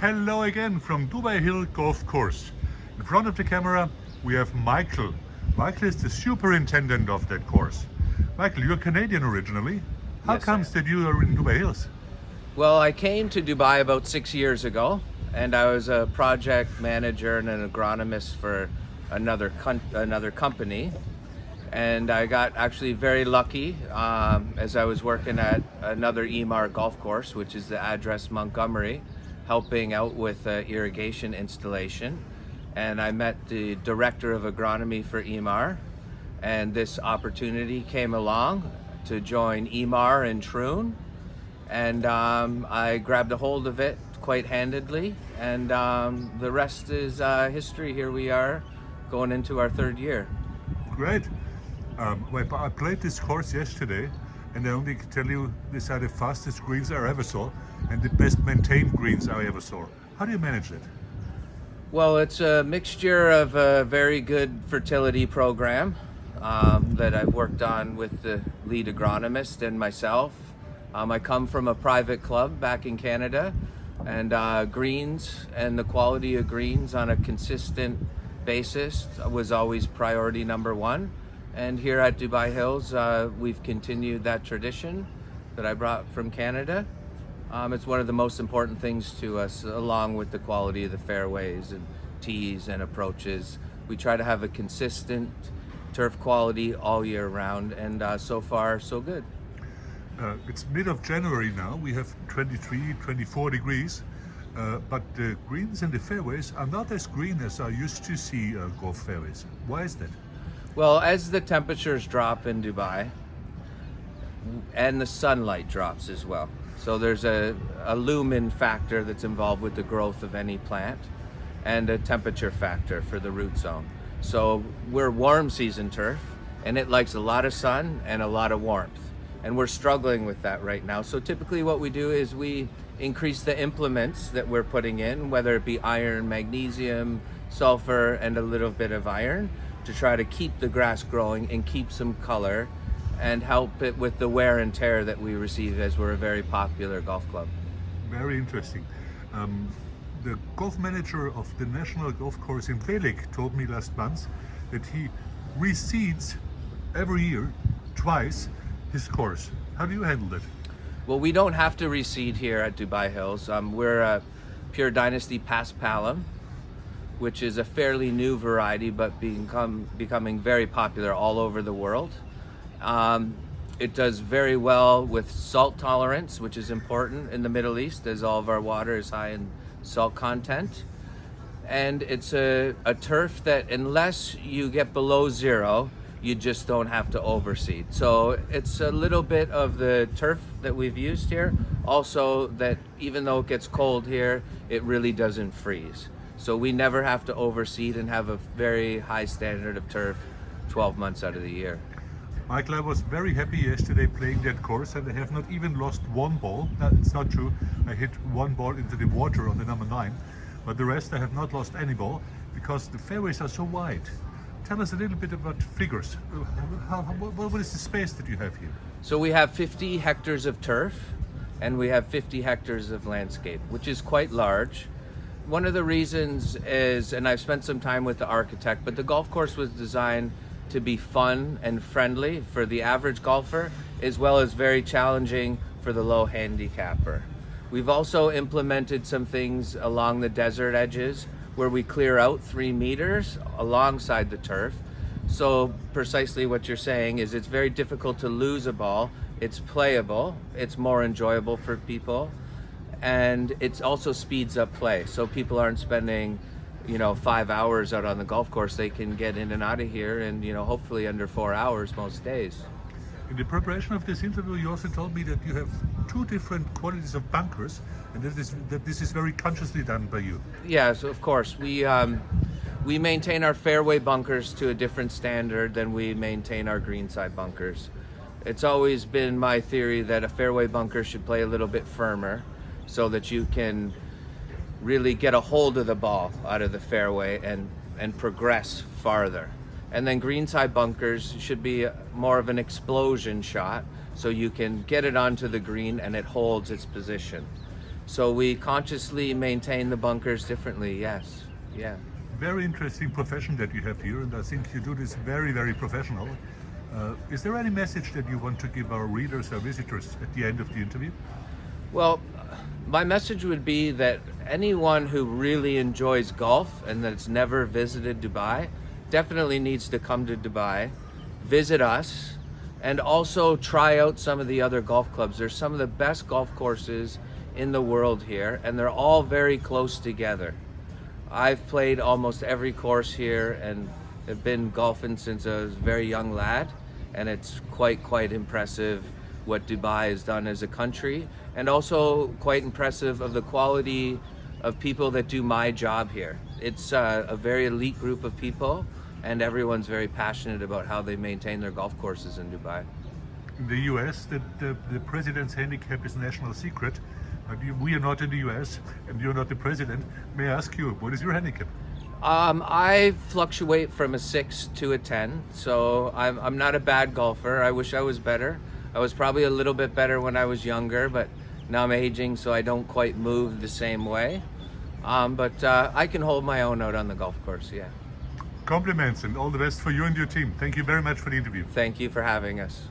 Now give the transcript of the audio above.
Hello again from Dubai Hill Golf Course. In front of the camera we have Michael. Michael is the superintendent of that course. Michael, you're Canadian originally. How Yes, comes that you are in Dubai Hills? Well, I came to Dubai about 6 years ago, and I was a project manager and an agronomist for another company. And I got actually very lucky as I was working at another EMAR golf course, which is the address Montgomery, helping out with irrigation installation. And I met the director of agronomy for EMAR, and this opportunity came along to join EMAR in Troon. And I grabbed a hold of it quite handedly, and the rest is history. Here we are going into our third year. Great. Well, I played this course yesterday, and I only can tell you these are the fastest greens I ever saw and the best maintained greens I ever saw. How do you manage that? Well, it's a mixture of a very good fertility program that I've worked on with the lead agronomist and myself. I come from a private club back in Canada, and greens and the quality of greens on a consistent basis was always priority number one. And here at Dubai Hills, we've continued that tradition that I brought from Canada. It's one of the most important things to us, along with the quality of the fairways and tees and approaches. We try to have a consistent turf quality all year round, and so far, so good. It's mid of January now. We have 23, 24 degrees, but the greens and the fairways are not as green as I used to see golf fairways. Why is that? Well, as the temperatures drop in Dubai, and the sunlight drops as well. So there's a lumen factor that's involved with the growth of any plant, and a temperature factor for the root zone. So we're warm season turf, and it likes a lot of sun and a lot of warmth. And we're struggling with that right now. So typically what we do is we increase the implements that we're putting in, whether it be iron, magnesium, sulfur, and a little bit of iron, to try to keep the grass growing and keep some color and help it with the wear and tear that we receive, as we're a very popular golf club. Very interesting. The golf manager of the national golf course in Plätze told me last month that he reseeds every year twice his course. How do you handle that? Well, we don't have to reseed here at Dubai Hills. We're a Pure Dynasty Paspalum, which is a fairly new variety, but becoming very popular all over the world. It does very well with salt tolerance, which is important in the Middle East, as all of our water is high in salt content. And it's a turf that, unless you get below zero, you just don't have to overseed. So it's a little bit of the turf that we've used here. Also, that even though it gets cold here, it really doesn't freeze. So we never have to overseed and have a very high standard of turf 12 months out of the year. Michael, I was very happy yesterday playing that course, and I have not even lost one ball. That's not true. I hit one ball into the water on the number 9, but the rest I have not lost any ball because the fairways are so wide. Tell us a little bit about figures. What is the space that you have here? So we have 50 hectares of turf, and we have 50 hectares of landscape, which is quite large. One of the reasons is, and I've spent some time with the architect, but the golf course was designed to be fun and friendly for the average golfer, as well as very challenging for the low handicapper. We've also implemented some things along the desert edges where we clear out 3 meters alongside the turf. So precisely what you're saying is, it's very difficult to lose a ball. It's playable, it's more enjoyable for people, and it also speeds up play. So people aren't spending 5 hours out on the golf course. They can get in and out of here in hopefully under 4 hours most days. In the preparation of this interview, you also told me that you have 2 different qualities of bunkers, and that this is very consciously done by you. Yes, of course. We maintain our fairway bunkers to a different standard than we maintain our greenside bunkers. It's always been my theory that a fairway bunker should play a little bit firmer, so that you can really get a hold of the ball out of the fairway and progress farther. And then greenside bunkers should be more of an explosion shot, so you can get it onto the green and it holds its position. So we consciously maintain the bunkers differently, yes. Yeah. Very interesting profession that you have here, and I think you do this very, very professional. Is there any message that you want to give our readers or visitors at the end of the interview? Well, my message would be that anyone who really enjoys golf and that's never visited Dubai definitely needs to come to Dubai, visit us, and also try out some of the other golf clubs. There's some of the best golf courses in the world here, and they're all very close together. I've played almost every course here and have been golfing since I was a very young lad, and it's quite impressive what Dubai has done as a country, and also quite impressive of the quality of people that do my job here. It's a very elite group of people, and everyone's very passionate about how they maintain their golf courses in Dubai. In the US, the president's handicap is national secret, but we are not in the US, and you're not the president. May I ask you, what is your handicap? I fluctuate from a 6 to a 10, so I'm not a bad golfer. I wish I was better. I was probably a little bit better when I was younger, but now I'm aging, so I don't quite move the same way. But I can hold my own out on the golf course, yeah. Compliments and all the best for you and your team. Thank you very much for the interview. Thank you for having us.